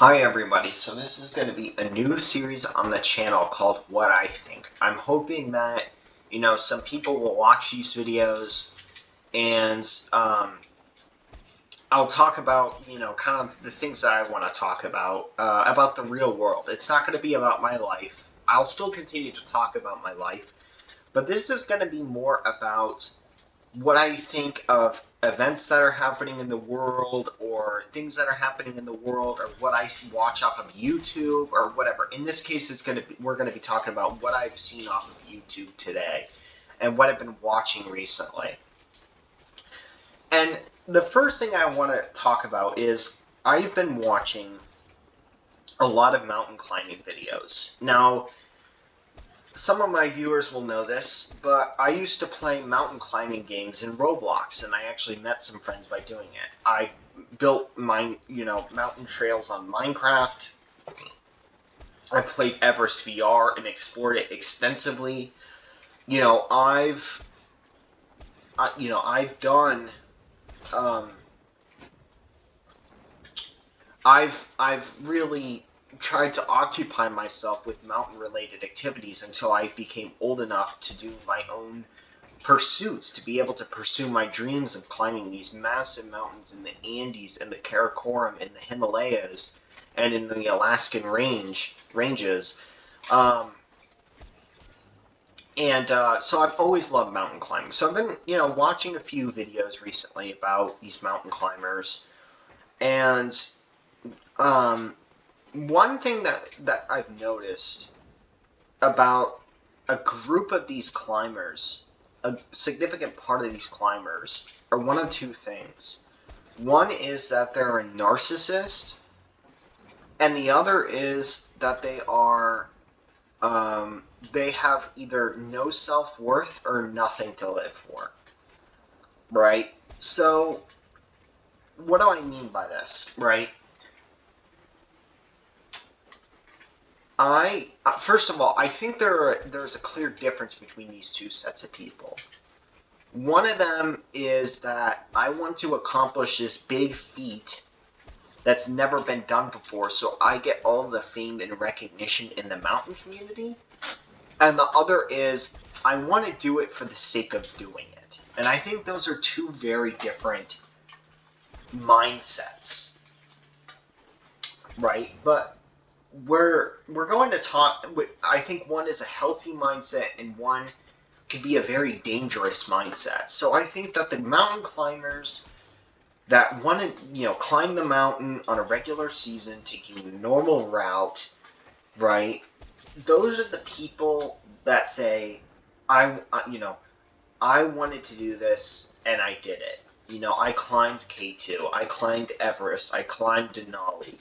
Hi everybody, so this is going to be a new series on the channel called What I Think. I'm hoping that, some people will watch these videos and I'll talk about, kind of the things that I want to talk about the real world. It's not going to be about my life. I'll still continue to talk about my life, but this is going to be more about what I think of events that are happening in the world or things that are happening in the world or what I watch off of YouTube or whatever. In this case, we're going to be talking about what I've seen off of YouTube today and what I've been watching recently. And the first thing I want to talk about is I've been watching a lot of mountain climbing videos. Now, some of my viewers will know this, but I used to play mountain climbing games in Roblox, and I actually met some friends by doing it. I built mountain trails on Minecraft. I've played Everest VR and explored it extensively. You know, I've, I've done, um, I've really tried to occupy myself with mountain-related activities until I became old enough to do my own pursuits, to be able to pursue my dreams of climbing these massive mountains in the Andes and the Karakoram in the Himalayas and in the Alaskan ranges. Um, so I've always loved mountain climbing. So I've been, watching a few videos recently about these mountain climbers. And um, one thing that I've noticed about a group of these climbers, a significant part of these climbers, are one of two things. One is that they're a narcissist, and the other is that they have either no self-worth or nothing to live for, right? So, what do I mean by this, right? First of all, I think there's a clear difference between these two sets of people. One of them is that I want to accomplish this big feat that's never been done before, so I get all the fame and recognition in the mountain community. And the other is I want to do it for the sake of doing it. And I think those are two very different mindsets, right? But we're going to talk. I think one is a healthy mindset, and one can be a very dangerous mindset. So I think that the mountain climbers that want to, climb the mountain on a regular season, taking a normal route, right? Those are the people that say, I wanted to do this and I did it. I climbed K2, I climbed Everest, I climbed Denali,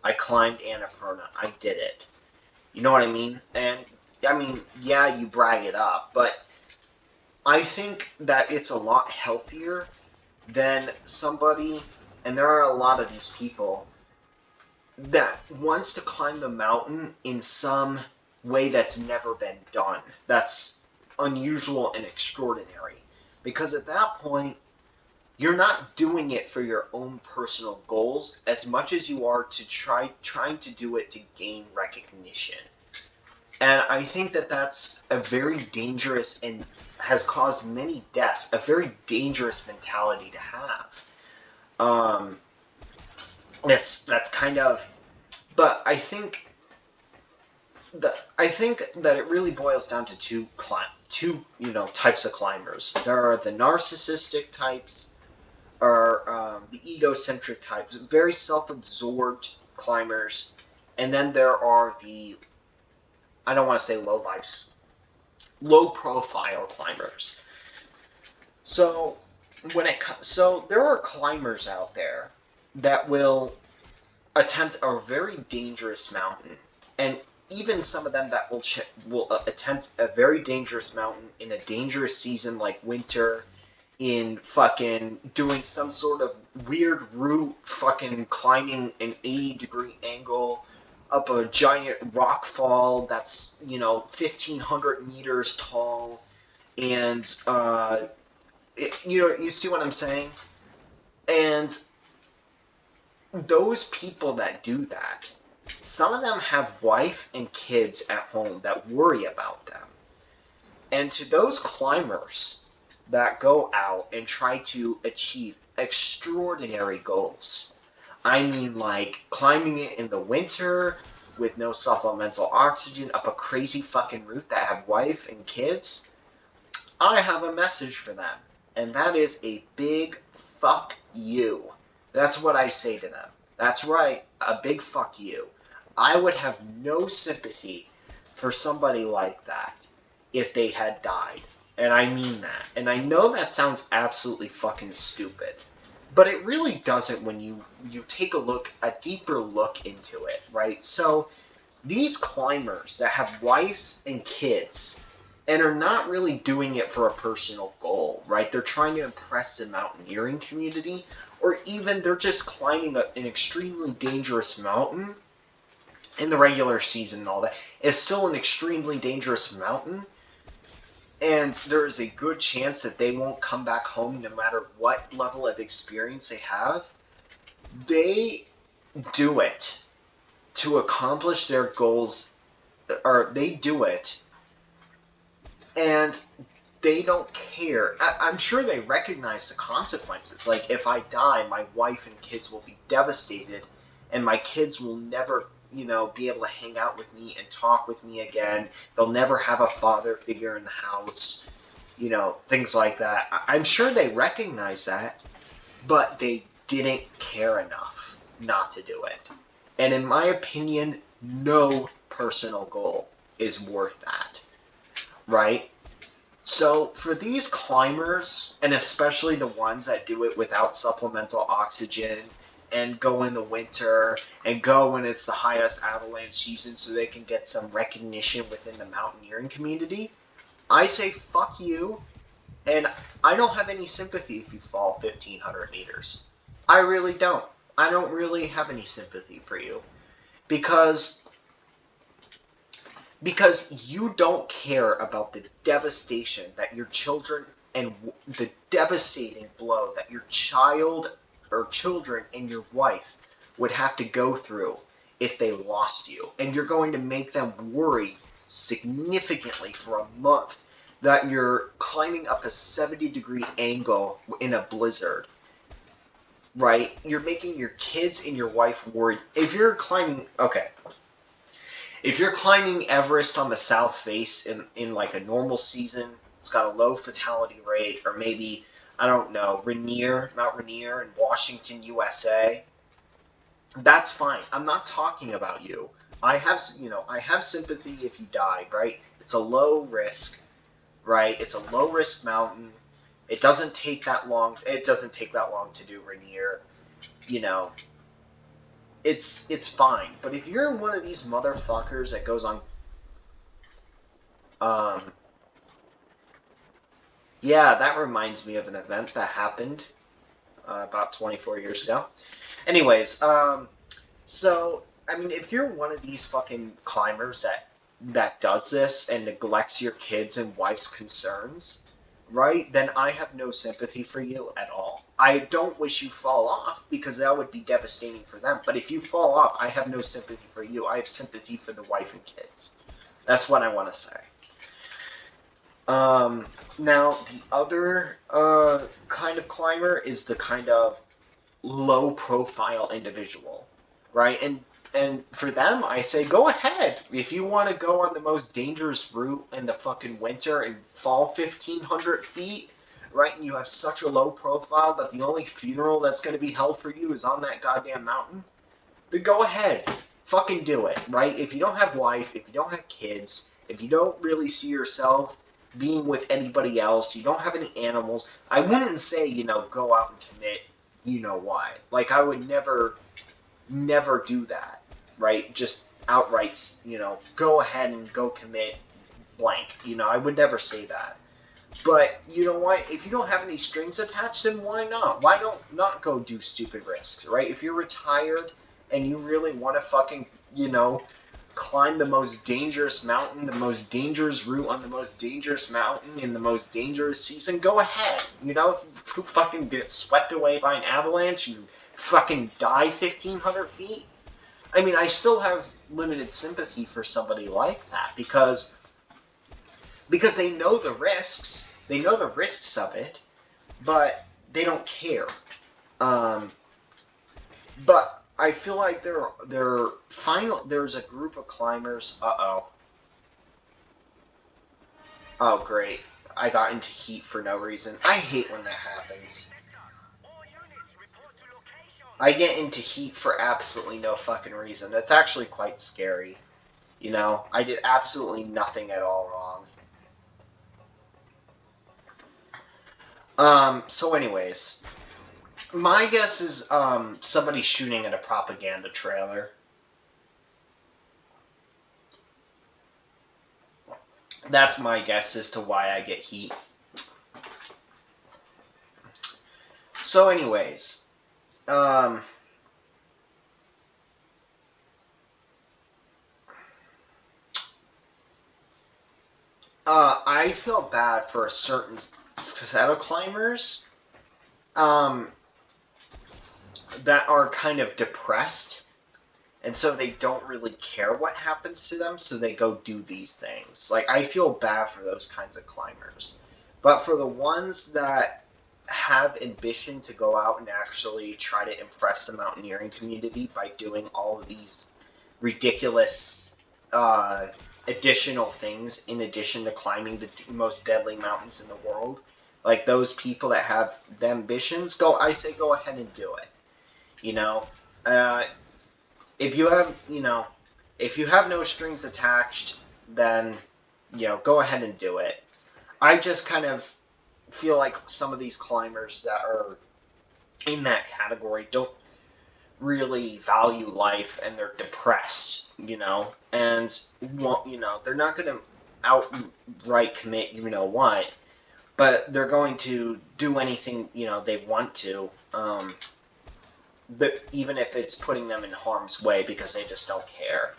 I climbed Annapurna, I did it. You know what I mean? And I mean, yeah, you brag it up, but I think that it's a lot healthier than somebody, and there are a lot of these people, that wants to climb the mountain in some way that's never been done. That's unusual and extraordinary. Because at that point, you're not doing it for your own personal goals as much as you are to trying to do it to gain recognition. And I think that that's a very dangerous and has caused many deaths, a very dangerous mentality to have. Um, that's kind of, but I think that it really boils down to two types of climbers. There are the narcissistic types, or the egocentric types, very self-absorbed climbers, and then there are the, I don't want to say low-profile climbers. So so there are climbers out there that will attempt a very dangerous mountain, and even some of them that will attempt a very dangerous mountain in a dangerous season like winter, in fucking doing some sort of weird route, fucking climbing an 80-degree angle up a giant rock fall that's 1,500 meters tall, and you see what I'm saying? And those people that do that, some of them have wife and kids at home that worry about them. And to those climbers that go out and try to achieve extraordinary goals, I mean, like climbing it in the winter with no supplemental oxygen up a crazy fucking route that have wife and kids, I have a message for them. And that is a big fuck you. That's what I say to them. That's right, a big fuck you. I would have no sympathy for somebody like that if they had died. And I mean that. And I know that sounds absolutely fucking stupid. But it really doesn't when you take a deeper look into it, right? So these climbers that have wives and kids and are not really doing it for a personal goal, right? They're trying to impress the mountaineering community, or even they're just climbing an extremely dangerous mountain in the regular season and all that. It's still an extremely dangerous mountain, and there is a good chance that they won't come back home no matter what level of experience they have. They do it to accomplish their goals, or they do it and they don't care. I'm sure they recognize the consequences. Like, if I die, my wife and kids will be devastated, and my kids will never, be able to hang out with me and talk with me again. They'll never have a father figure in the house, things like that. I'm sure they recognize that, but they didn't care enough not to do it. And in my opinion, no personal goal is worth that. Right? So for these climbers, and especially the ones that do it without supplemental oxygen and go in the winter and go when it's the highest avalanche season so they can get some recognition within the mountaineering community, I say fuck you, and I don't have any sympathy if you fall 1,500 meters. I really don't. I don't really have any sympathy for you because you don't care about the devastation that your children and the devastating blow that your child or children and your wife would have to go through if they lost you. And you're going to make them worry significantly for a month that you're climbing up a 70-degree angle in a blizzard. Right? You're making your kids and your wife worried. If you're climbing Everest on the South Face in like a normal season, it's got a low fatality rate, or maybe, I don't know, Mount Rainier in Washington, USA, that's fine. I'm not talking about you. I have sympathy if you die, right? It's a low risk, right? It's a low risk mountain. It doesn't take that long. It doesn't take that long to do Rainier, It's fine. But if you're one of these motherfuckers that goes on, yeah, that reminds me of an event that happened about 24 years ago. Anyways, so I mean, if you're one of these fucking climbers that does this and neglects your kids and wife's concerns, right? Then I have no sympathy for you at all. I don't wish you fall off because that would be devastating for them. But if you fall off, I have no sympathy for you. I have sympathy for the wife and kids. That's what I want to say. Now, the other kind of climber is the kind of low-profile individual, right? And for them, I say, go ahead. If you want to go on the most dangerous route in the fucking winter and fall 1,500 feet, right, and you have such a low profile that the only funeral that's going to be held for you is on that goddamn mountain, then go ahead. Fucking do it, right? If you don't have wife, if you don't have kids, if you don't really see yourself being with anybody else, you don't have any animals, I wouldn't say, go out and commit, why. Like, I would never do that, right? Just outright, go ahead and go commit blank. I would never say that. But you know what? If you don't have any strings attached, then why not? Why don't not go do stupid risks, right? If you're retired and you really want to fucking, climb the most dangerous mountain, the most dangerous route on the most dangerous mountain in the most dangerous season, go ahead. If you fucking get swept away by an avalanche, you fucking die 1,500 feet. I mean, I still have limited sympathy for somebody like that because they know the risks. They know the risks of it, but they don't care. But I feel like there's a group of climbers. Oh, great. I got into heat for no reason. I hate when that happens. I get into heat for absolutely no fucking reason. That's actually quite scary. You know, I did absolutely nothing at all wrong. So anyways, my guess is, somebody shooting at a propaganda trailer. That's my guess as to why I get heat. So anyways, I feel bad for a certain set of climbers, that are kind of depressed, and so they don't really care what happens to them, so they go do these things. Like, I feel bad for those kinds of climbers. But for the ones that have ambition to go out and actually try to impress the mountaineering community by doing all of these ridiculous additional things in addition to climbing the most deadly mountains in the world, like those people that have the ambitions, I say go ahead and do it. You know, if you have, if you have no strings attached, then, go ahead and do it. I just kind of feel like some of these climbers that are in that category don't really value life, and they're depressed, and they're not going to outright commit what, but they're going to do anything, they want to, but even if it's putting them in harm's way because they just don't care.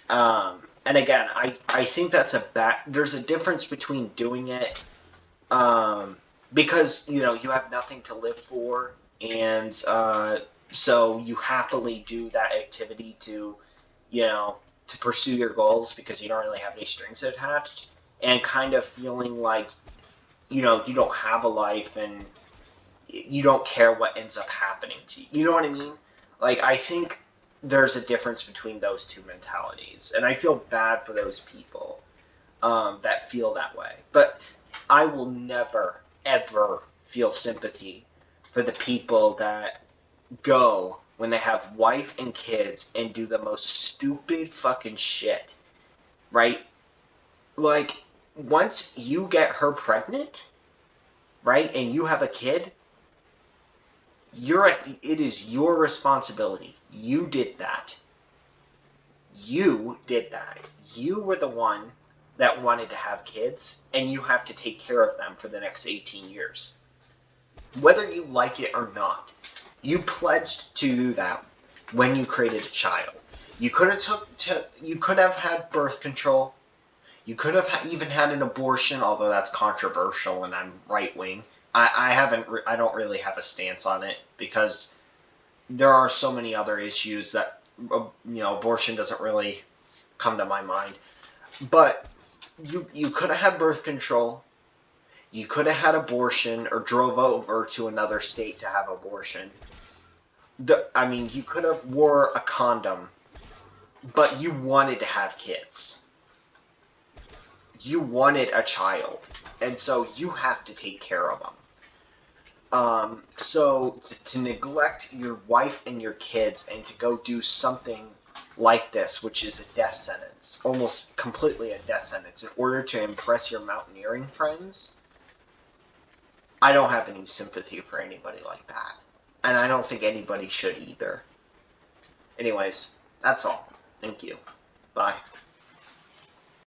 And again, I think there's a difference between doing it because, you have nothing to live for, and so you happily do that activity to pursue your goals because you don't really have any strings attached, and kind of feeling like, you don't have a life and you don't care what ends up happening to you. You know what I mean? Like, I think there's a difference between those two mentalities, and I feel bad for those people that feel that way. But I will never, ever feel sympathy for the people that go when they have wife and kids and do the most stupid fucking shit, right? Like, once you get her pregnant, right, and you have a kid, it is your responsibility. You did that. You did that. You were the one that wanted to have kids, and you have to take care of them for the next 18 years. Whether you like it or not, you pledged to do that when you created a child. You could have had birth control. You could have even had an abortion, although that's controversial, and I'm right wing. I don't really have a stance on it because there are so many other issues that, abortion doesn't really come to my mind. But you could have had birth control. You could have had abortion or drove over to another state to have abortion. You could have wore a condom, but you wanted to have kids. You wanted a child, and so you have to take care of them. So to neglect your wife and your kids and to go do something like this, which is a death sentence, almost completely a death sentence, in order to impress your mountaineering friends, I don't have any sympathy for anybody like that. And I don't think anybody should either. Anyways, that's all. Thank you. Bye.